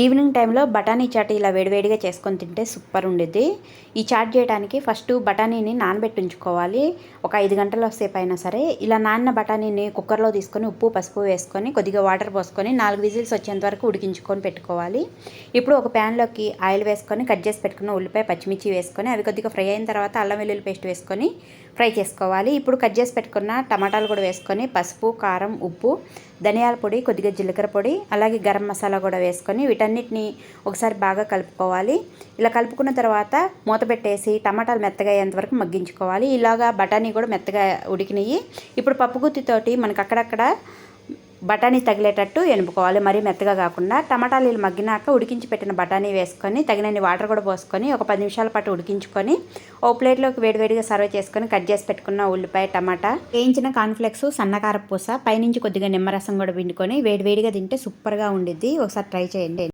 Evening టైంలో బఠానీ chat ఇలా వేడివేడిగా చేసుకొని తింటే సూపర్ ఉండిద్ది. ఈ చాట్ చేయడానికి ఫస్ట్ బఠానీని నానబెట్టి ఉంచుకోవాలి. ఒక 5 గంటల సేపు అయినా సరే. ఇలా నానిన బఠానీని కుక్కర్లో తీసుకొని ఉప్పు, పసుపు వేసుకొని కొద్దిగా వాటర్ పోసుకొని 4 విజిల్స్ వచ్చేంత వరకు ఉడికించుకొని పెట్టుకోవాలి. ఇప్పుడు ఒక ప్యాన్లోకి ఆయిల్ వేసుకొని కట్ చేసి పెట్టుకున్న ఉల్లిపాయ, పచ్చిమిర్చి వేసుకొని అవి కొద్దిగా ఫ్రై అయిన తర్వాత అల్లం వెల్లుల్లి పేస్ట్ వేసుకొని ఫ్రై చేసుకోవాలి. ఇప్పుడు కట్ చేసి పెట్టుకున్న టమాటాలు కూడా వేసుకొని పసుపు, కారం, ఉప్పు, ధనియాల పొడి, కొద్దిగా జీలకర్ర పొడి, అలాగే గరం మసాలా కూడా వేసుకొని వీటన్నిటిని ఒకసారి బాగా కలుపుకోవాలి. ఇలా కలుపుకున్న తర్వాత మూత పెట్టేసి టమాటాలు మెత్తగా అయ్యేంత వరకు మగ్గించుకోవాలి. ఇలాగా బఠానీ కూడా మెత్తగా ఉడికినాయి. ఇప్పుడు పప్పు గుత్తితోటి మనకు అక్కడక్కడ బఠానీ తగిలేటట్టు ఎనుపుకోవాలి, మరీ మెత్తగా కాకుండా. టమాటాలు మగ్గినాక ఉడికించి పెట్టిన బఠానీ వేసుకొని తగినన్ని వాటర్ కూడా పోసుకొని ఒక 10 నిమిషాల పాటు ఉడికించుకొని ఓ ప్లేట్లోకి వేడివేడిగా సర్వ్ చేసుకొని కట్ చేసి పెట్టుకున్న ఉల్లిపాయ, టమాటా, వేయించిన కార్న్ఫ్లెక్స్, సన్నకారపూస, పైనుంచి కొద్దిగా నిమ్మరసం కూడా పిండుకొని వేడివేడిగా తింటే సూపర్గా ఉండిద్ది. ఒకసారి ట్రై చేయండి.